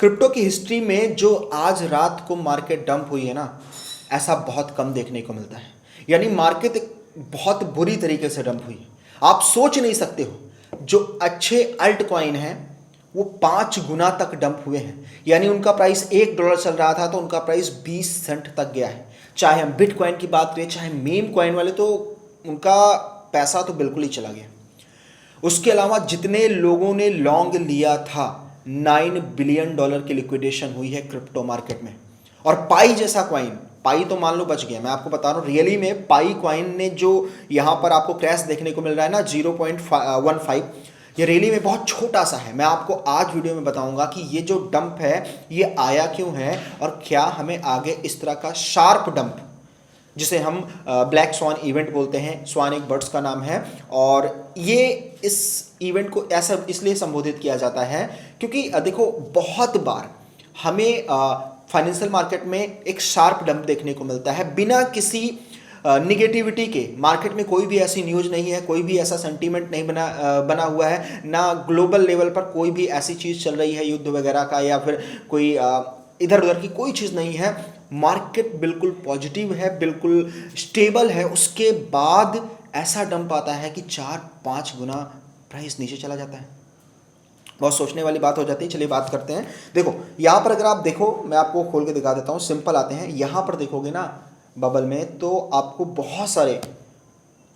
Crypto की history में जो आज रात को मार्केट डंप हुई है ना, ऐसा बहुत कम देखने को मिलता है। यानी मार्केट एक बहुत बुरी तरीके से डंप हुई है। आप सोच नहीं सकते हो, जो अच्छे अल्ट कॉइन हैं वो 5 गुना तक डंप हुए हैं। यानी उनका प्राइस $1 चल रहा था तो उनका प्राइस 20 सेंट तक गया है। चाहे हम बिटकॉइन की बात करें, चाहे मीम कॉइन वाले, तो उनका पैसा तो बिल्कुल ही चला गया। उसके अलावा जितने लोगों ने लॉन्ग लिया था, $9 बिलियन की लिक्विडेशन हुई है क्रिप्टो मार्केट में। और पाई जैसा क्वाइन, पाई तो मान लो बच गया। मैं आपको बता रहा हूँ रियली में पाई क्वाइन ने जो यहाँ पर आपको क्रैश देखने को मिल रहा है ना 0.15, ये रियली में बहुत छोटा सा है। मैं आपको आज वीडियो में बताऊंगा कि ये जो डंप है ये आया क्यों है और क्या हमें आगे इस तरह का शार्प डंप, जिसे हम ब्लैक स्वान इवेंट बोलते हैं, स्वान एक बर्ड्स का नाम है, और ये इस इवेंट को ऐसा इसलिए संबोधित किया जाता है क्योंकि देखो बहुत बार हमें फाइनेंशियल मार्केट में एक शार्प डंप देखने को मिलता है बिना किसी निगेटिविटी के। मार्केट में कोई भी ऐसी न्यूज़ नहीं है, कोई भी ऐसा सेंटीमेंट नहीं बना हुआ है, ना ग्लोबल लेवल पर कोई भी ऐसी चीज़ चल रही है युद्ध वगैरह का, या फिर कोई इधर उधर की कोई चीज़ नहीं है। मार्केट बिल्कुल पॉजिटिव है, बिल्कुल स्टेबल है। उसके बाद ऐसा डंप आता है कि 4-5 गुना प्राइस नीचे चला जाता है। बहुत सोचने वाली बात हो जाती है। चलिए बात करते हैं। देखो यहाँ पर अगर आप देखो, मैं आपको खोल के दिखा देता हूँ, सिंपल आते हैं। यहाँ पर देखोगे ना बबल में, तो आपको बहुत सारे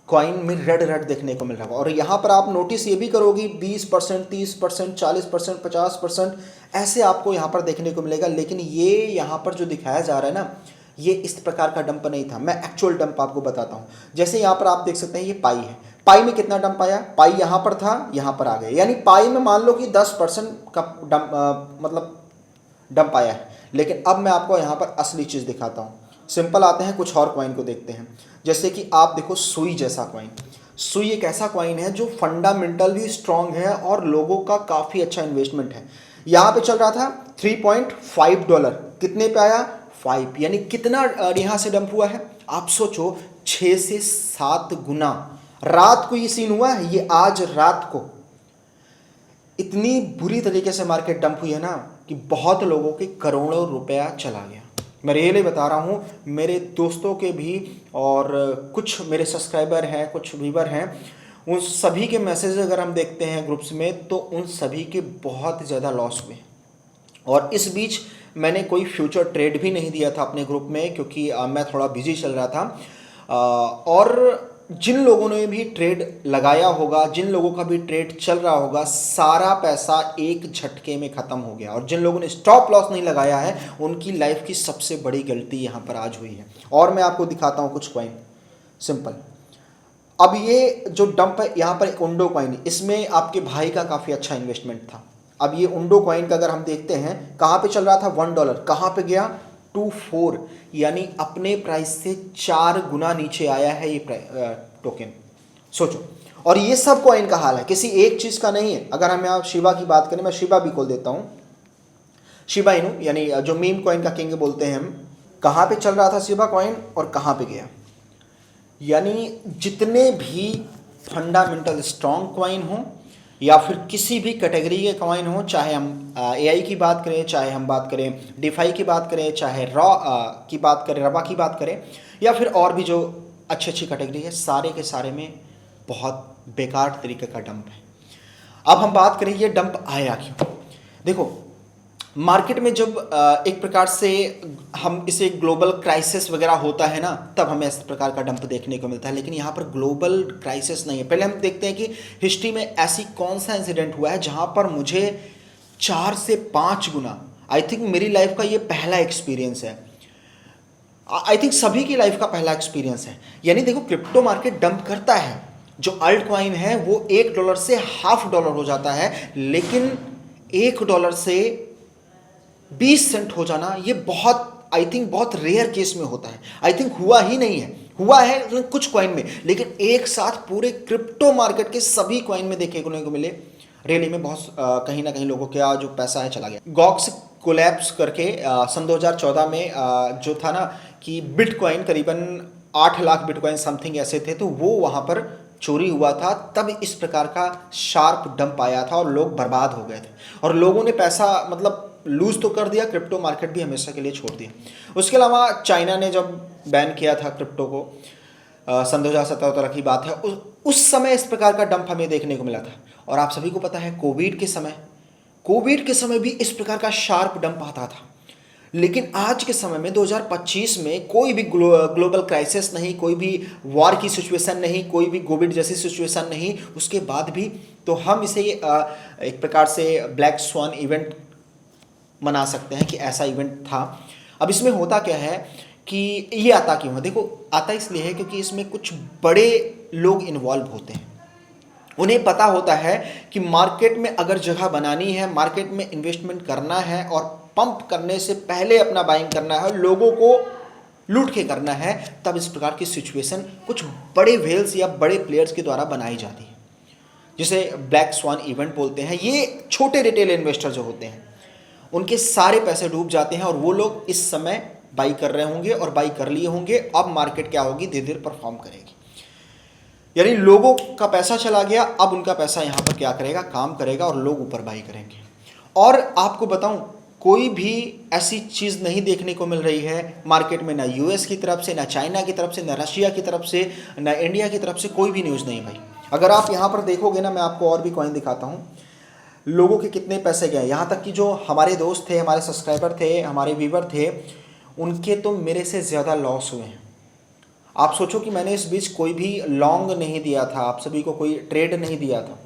कॉइन में रेड रेड देखने को मिल रहा है। और यहाँ पर आप नोटिस ये भी करोगी 20%, 30%, 40%, 50% ऐसे आपको यहाँ पर देखने को मिलेगा। लेकिन ये यहाँ पर जो दिखाया जा रहा है ना, ये इस प्रकार का डंप नहीं था। मैं एक्चुअल डंप आपको बताता हूँ। जैसे यहाँ पर आप देख सकते हैं ये पाई है। पाई में कितना डंप आया? पाई यहाँ पर था, यहाँ पर आ गया। यानी पाई में मान लो कि 10% का डंप मतलब डंप आया है। लेकिन अब मैं आपको यहाँ पर असली चीज़ दिखाता हूँ। सिंपल आते हैं, कुछ और कॉइन को देखते हैं। जैसे कि आप देखो सुई जैसा कॉइन। सुई एक ऐसा कॉइन है जो फंडामेंटल भी स्ट्रांग है और लोगों का काफ़ी अच्छा इन्वेस्टमेंट है। यहाँ पे चल रहा था $3.5, कितने पे आया? 5। यानी कितना यहाँ से डंप हुआ है आप सोचो, 6 से 7 गुना। रात को ये सीन हुआ है, ये आज रात को इतनी बुरी तरीके से मार्केट डंप हुई है ना कि बहुत लोगों के करोड़ों रुपया चला गया। मैं रियली बता रहा हूँ, मेरे दोस्तों के भी और कुछ मेरे सब्सक्राइबर हैं, कुछ व्यूवर हैं, उन सभी के मैसेज अगर हम देखते हैं ग्रुप्स में, तो उन सभी के बहुत ज़्यादा लॉस हुए। और इस बीच मैंने कोई फ्यूचर ट्रेड भी नहीं दिया था अपने ग्रुप में, क्योंकि मैं थोड़ा बिजी चल रहा था। और जिन लोगों ने भी ट्रेड लगाया होगा, जिन लोगों का भी ट्रेड चल रहा होगा, सारा पैसा एक झटके में ख़त्म हो गया। और जिन लोगों ने स्टॉप लॉस नहीं लगाया है, उनकी लाइफ की सबसे बड़ी गलती यहाँ पर आज हुई है। और मैं आपको दिखाता हूँ कुछ कॉइन, सिंपल। अब ये जो डंप है यहाँ पर उंडो कॉइन, इसमें आपके भाई का काफ़ी अच्छा इन्वेस्टमेंट था। अब ये उंडो कॉइन का अगर हम देखते हैं, कहाँ पे चल रहा था? $1, कहाँ पे गया? 2.4, यानी अपने प्राइस से 4 गुना नीचे आया है ये टोकन। सोचो। और ये सब कॉइन का हाल है, किसी एक चीज़ का नहीं है। अगर हम यहाँ शिबा की बात करें, मैं शिबा भी खोल देता हूँ। शिबा इनू यानी जो मीम कॉइन का किंग बोलते हैं हम, कहाँ पे चल रहा था शिबा कॉइन और कहाँ पे गया? यानी जितने भी फंडामेंटल स्ट्रॉन्ग कॉइन हो या फिर किसी भी कैटेगरी के कॉइन हो, चाहे हम एआई की बात करें, चाहे हम बात करें डिफाई की बात करें, चाहे रॉ की बात करें, रवा की बात करें, या फिर और भी जो अच्छी अच्छी कैटेगरी है, सारे के सारे में बहुत बेकार तरीके का डंप है। अब हम बात करें ये डंप आया क्यों। देखो मार्केट में जब एक प्रकार से हम इसे ग्लोबल क्राइसिस वगैरह होता है ना, तब हमें इस प्रकार का डंप देखने को मिलता है। लेकिन यहाँ पर ग्लोबल क्राइसिस नहीं है। पहले हम देखते हैं कि हिस्ट्री में ऐसी कौन सा इंसिडेंट हुआ है जहाँ पर मुझे 4 से 5 गुना, आई थिंक मेरी लाइफ का ये पहला एक्सपीरियंस है, आई थिंक सभी की लाइफ का पहला एक्सपीरियंस है। यानी देखो क्रिप्टो मार्केट डंप करता है, जो अल्ट कॉइन है वो $1 से $0.5 हो जाता है, लेकिन $1 से 20 सेंट हो जाना ये बहुत, आई थिंक बहुत रेयर केस में होता है। आई थिंक हुआ ही नहीं है, हुआ है कुछ कॉइन में, लेकिन एक साथ पूरे क्रिप्टो मार्केट के सभी कॉइन में देखने को मिले। रियली में बहुत कहीं ना कहीं लोगों का जो पैसा है चला गया। गॉक्स कोलैप्स करके सन 2014 में जो था ना कि बिटकॉइन करीबन 8 लाख बिटकॉइन समथिंग ऐसे थे, तो वो वहाँ पर चोरी हुआ था। तब इस प्रकार का शार्प डंप आया था और लोग बर्बाद हो गए थे और लोगों ने पैसा मतलब लूज़ तो कर दिया, क्रिप्टो मार्केट भी हमेशा के लिए छोड़ दिया। उसके अलावा चाइना ने जब बैन किया था क्रिप्टो को, सन 2017 की बात है, उस समय इस प्रकार का डंप हमें देखने को मिला था। और आप सभी को पता है कोविड के समय भी इस प्रकार का शार्प डंप आता था। लेकिन आज के समय में 2025 में कोई भी ग्लोबल क्राइसिस नहीं, कोई भी वॉर की सिचुएशन नहीं, कोई भी कोविड जैसी सिचुएशन नहीं, उसके बाद भी तो हम इसे एक प्रकार से ब्लैक स्वान इवेंट मना सकते हैं कि ऐसा इवेंट था। अब इसमें होता क्या है कि ये आता क्यों है? देखो, आता इसलिए है क्योंकि इसमें कुछ बड़े लोग इन्वॉल्व होते हैं। उन्हें पता होता है कि मार्केट में अगर जगह बनानी है, मार्केट में इन्वेस्टमेंट करना है और पंप करने से पहले अपना बाइंग करना है, लोगों को लूट के करना है, तब इस प्रकार की सिचुएशन कुछ बड़े व्हेल्स या बड़े प्लेयर्स के द्वारा बनाई जाती है, जिसे ब्लैक स्वान इवेंट बोलते हैं। ये छोटे रिटेल इन्वेस्टर जो होते हैं, उनके सारे पैसे डूब जाते हैं और वो लोग इस समय बाई कर रहे होंगे और बाई कर लिए होंगे। अब मार्केट क्या होगी? धीरे धीरे परफॉर्म करेगी, यानी लोगों का पैसा चला गया, अब उनका पैसा यहाँ पर क्या करेगा? काम करेगा और लोग ऊपर बाई करेंगे। और आपको बताऊं, कोई भी ऐसी चीज़ नहीं देखने को मिल रही है मार्केट में, ना यूएस की तरफ से, ना चाइना की तरफ से, ना रशिया की तरफ से, ना इंडिया की तरफ से, कोई भी न्यूज़ नहीं भाई। अगर आप यहाँ पर देखोगे ना, मैं आपको और भी कॉइन दिखाता हूँ, लोगों के कितने पैसे गए। यहाँ तक कि जो हमारे दोस्त थे, हमारे सब्सक्राइबर थे, हमारे व्यूवर थे, उनके तो मेरे से ज़्यादा लॉस हुए हैं। आप सोचो कि मैंने इस बीच कोई भी लॉन्ग नहीं दिया था, आप सभी को कोई ट्रेड नहीं दिया था।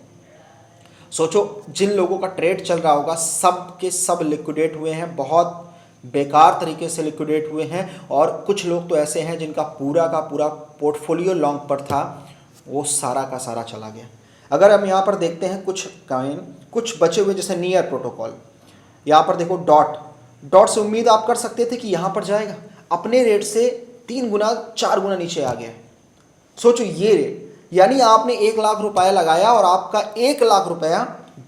सोचो, जिन लोगों का ट्रेड चल रहा होगा, सब के सब लिक्विडेट हुए हैं, बहुत बेकार तरीके से लिक्विडेट हुए हैं। और कुछ लोग तो ऐसे हैं जिनका पूरा का पूरा पोर्टफोलियो लॉन्ग पर था, वो सारा का सारा चला गया। अगर हम यहाँ पर देखते हैं कुछ कॉइन, कुछ बचे हुए, जैसे नियर प्रोटोकॉल, यहाँ पर देखो डॉट से उम्मीद आप कर सकते थे कि यहाँ पर जाएगा, अपने रेट से 3 गुना 4 गुना नीचे आ गया। सोचो ये रेट, यानी आपने 1 लाख रुपया लगाया और आपका 1 लाख रुपया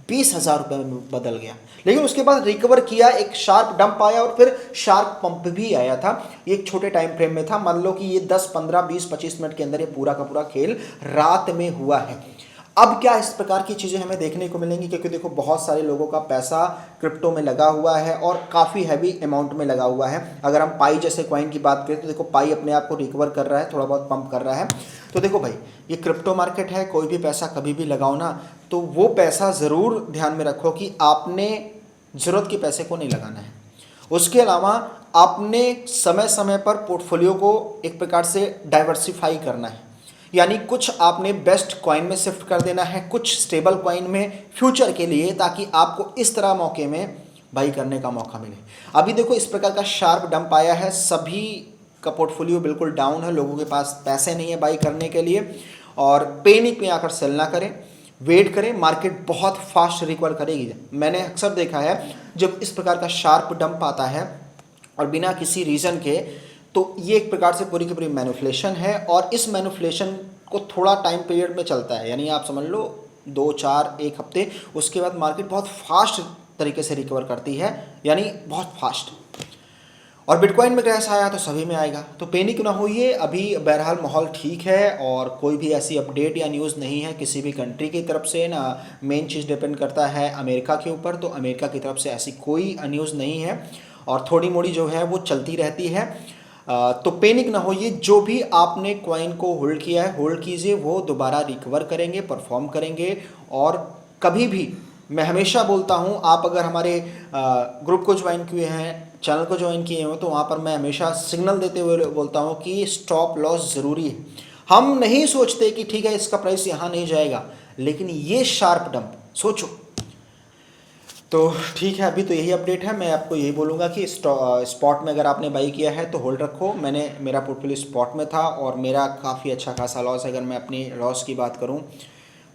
20,000 रुपये में बदल गया। लेकिन उसके बाद रिकवर किया, एक शार्प डंप आया और फिर शार्प पंप भी आया था। एक छोटे टाइम फ्रेम में था, मान लो कि ये 10, 15, 20, 25 मिनट के अंदर ये पूरा का पूरा खेल रात में हुआ है। अब क्या इस प्रकार की चीज़ें हमें देखने को मिलेंगी? क्योंकि देखो, बहुत सारे लोगों का पैसा क्रिप्टो में लगा हुआ है और काफ़ी हैवी अमाउंट में लगा हुआ है। अगर हम पाई जैसे कॉइन की बात करें तो देखो, पाई अपने आप को रिकवर कर रहा है, थोड़ा बहुत पंप कर रहा है। तो देखो भाई, ये क्रिप्टो मार्केट है, कोई भी पैसा कभी भी लगाओ ना, तो वो पैसा ज़रूर ध्यान में रखो कि आपने ज़रूरत के पैसे को नहीं लगाना है। उसके अलावा आपने समय समय पर पोर्टफोलियो को एक प्रकार से डाइवर्सिफाई करना है, यानी कुछ आपने बेस्ट कॉइन में शिफ्ट कर देना है, कुछ स्टेबल कॉइन में फ्यूचर के लिए, ताकि आपको इस तरह मौके में बाई करने का मौका मिले। अभी देखो, इस प्रकार का शार्प डंप आया है, सभी का पोर्टफोलियो बिल्कुल डाउन है, लोगों के पास पैसे नहीं है बाई करने के लिए। और पैनिक में आकर सेल ना करें, वेट करें, मार्केट बहुत फास्ट रिकवर करेगी। मैंने अक्सर देखा है, जब इस प्रकार का शार्प डंप आता है और बिना किसी रीज़न के, तो ये एक प्रकार से पूरी की पूरी मैनिपुलेशन है। और इस मैनिपुलेशन को थोड़ा टाइम पीरियड में चलता है, यानी आप समझ लो 2, 4, 1 हफ्ते, उसके बाद मार्केट बहुत फास्ट तरीके से रिकवर करती है, यानी बहुत फास्ट। और बिटकॉइन में क्रैश आया तो सभी में आएगा, तो पैनिक ना होइए। अभी बहरहाल माहौल ठीक है और कोई भी ऐसी अपडेट या न्यूज़ नहीं है किसी भी कंट्री की तरफ से ना। मेन चीज़ डिपेंड करता है अमेरिका के ऊपर, तो अमेरिका की तरफ से ऐसी कोई न्यूज़ नहीं है और थोड़ी मोड़ी जो है वो चलती रहती है। तो पैनिक ना होइए। जो भी आपने कॉइन को होल्ड किया है, होल्ड कीजिए, वो दोबारा रिकवर करेंगे, परफॉर्म करेंगे। और कभी भी, मैं हमेशा बोलता हूँ, आप अगर हमारे ग्रुप को ज्वाइन किए हैं, चैनल को ज्वाइन किए हो, तो वहाँ पर मैं हमेशा सिग्नल देते हुए बोलता हूँ कि स्टॉप लॉस ज़रूरी है। हम नहीं सोचते कि ठीक है इसका प्राइस यहाँ नहीं जाएगा, लेकिन ये शार्प डंप सोचो। तो ठीक है, अभी तो यही अपडेट है। मैं आपको यही बोलूँगा कि स्पॉट में अगर आपने बाई किया है तो होल्ड रखो। मेरा पोर्टफोलियो स्पॉट में था और मेरा काफ़ी अच्छा खासा लॉस है। अगर मैं अपनी लॉस की बात करूँ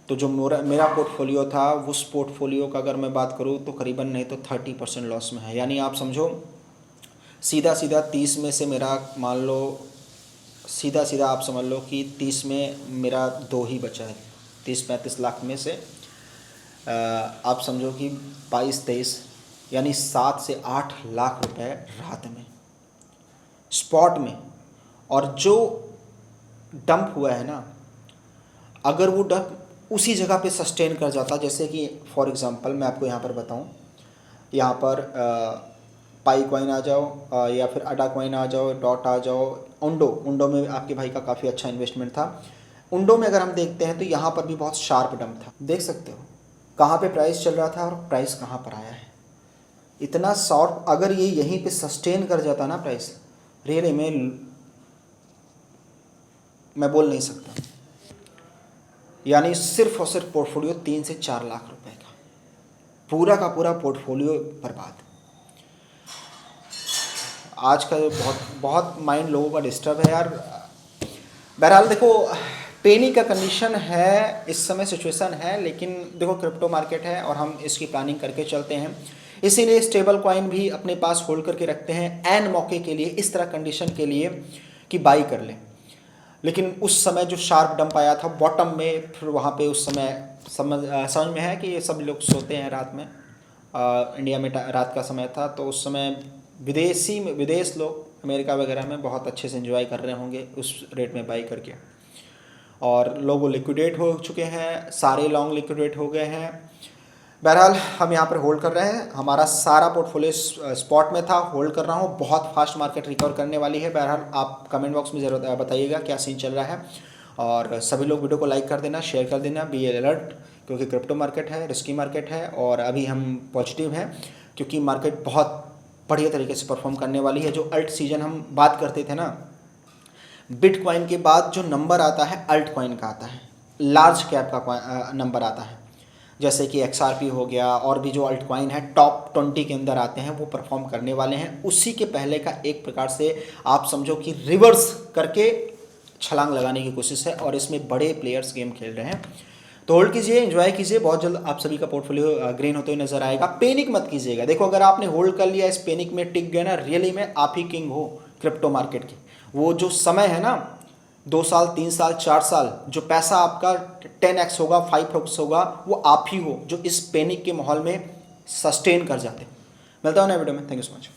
तो जो मेरा पोर्टफोलियो था, उस पोर्टफोलियो का अगर मैं बात करूँ तो करीबन नहीं तो 30% लॉस में है। यानी आप समझो, सीधा 30 में से मेरा, मान लो सीधा आप समझ लो कि 30 में मेरा 2 ही बचा है। 30-35 लाख में से आप समझो कि 22-23, यानी 7 से 8 लाख रुपए रात में स्पॉट में। और जो डंप हुआ है ना, अगर वो डंप उसी जगह पे सस्टेन कर जाता, जैसे कि फॉर एग्जांपल मैं आपको यहाँ पर बताऊँ, यहाँ पर पाई कॉइन आ जाओ, या फिर अडा कॉइन आ जाओ, डॉट आ जाओ, उंडो में आपके भाई का काफ़ी अच्छा इन्वेस्टमेंट था। उंडो में अगर हम देखते हैं तो यहाँ पर भी बहुत शार्प डंप था, देख सकते हो कहाँ पे प्राइस चल रहा था और प्राइस कहाँ पर आया है। इतना शॉर्ट, अगर ये यहीं पे सस्टेन कर जाता ना प्राइस, रियली मैं बोल नहीं सकता। यानी सिर्फ और सिर्फ पोर्टफोलियो 3 से 4 लाख रुपए का, पूरा का पूरा पोर्टफोलियो बर्बाद। आज का बहुत बहुत माइंड लोगों का डिस्टर्ब है यार। बहरहाल देखो, पेनी का कंडीशन है इस समय, सिचुएशन है, लेकिन देखो क्रिप्टो मार्केट है और हम इसकी प्लानिंग करके चलते हैं, इसीलिए स्टेबल कॉइन भी अपने पास होल्ड करके रखते हैं एन मौके के लिए, इस तरह कंडीशन के लिए कि बाई कर लें। लेकिन उस समय जो शार्प डंप आया था बॉटम में, फिर वहाँ पे उस समय समझ में है कि सब लोग सोते हैं रात में, इंडिया में रात का समय था, तो उस समय विदेश लोग अमेरिका वगैरह में बहुत अच्छे से एंजॉय कर रहे होंगे उस रेट में बाई करके, और लोग लिक्विडेट हो चुके हैं, सारे लॉन्ग लिक्विडेट हो गए हैं। बहरहाल हम यहाँ पर होल्ड कर रहे हैं, हमारा सारा पोर्टफोलियो स्पॉट में था, होल्ड कर रहा हूँ, बहुत फास्ट मार्केट रिकवर करने वाली है। बहरहाल आप कमेंट बॉक्स में ज़रूर बताइएगा क्या सीन चल रहा है, और सभी लोग वीडियो को लाइक कर देना, शेयर कर देना, बी अलर्ट, क्योंकि क्रिप्टो मार्केट है, रिस्की मार्केट है, और अभी हम पॉजिटिव हैं क्योंकि मार्केट बहुत बढ़िया तरीके से परफॉर्म करने वाली है। जो अल्ट सीजन हम बात करते थे ना, बिटकॉइन के बाद जो नंबर आता है अल्ट कॉइन का आता है, लार्ज कैप का नंबर आता है, जैसे कि XRP हो गया, और भी जो अल्ट कॉइन है टॉप 20 के अंदर आते हैं, वो परफॉर्म करने वाले हैं। उसी के पहले का एक प्रकार से आप समझो कि रिवर्स करके छलांग लगाने की कोशिश है, और इसमें बड़े प्लेयर्स गेम खेल रहे हैं। तो होल्ड कीजिए, एंजॉय कीजिए, बहुत जल्द आप सभी का पोर्टफोलियो ग्रीन होते हुए नजर आएगा। पैनिक मत कीजिएगा, देखो अगर आपने होल्ड कर लिया, इस पैनिक में टिक गए ना, रियली में आप ही किंग हो क्रिप्टो मार्केट की। वो जो समय है ना, 2 साल 3 साल 4 साल, जो पैसा आपका 10x होगा, 5x होगा, वो आप ही हो जो इस पैनिक के माहौल में सस्टेन कर जाते हैं। मिलता हूँ नए वीडियो में, थैंक यू सो मच।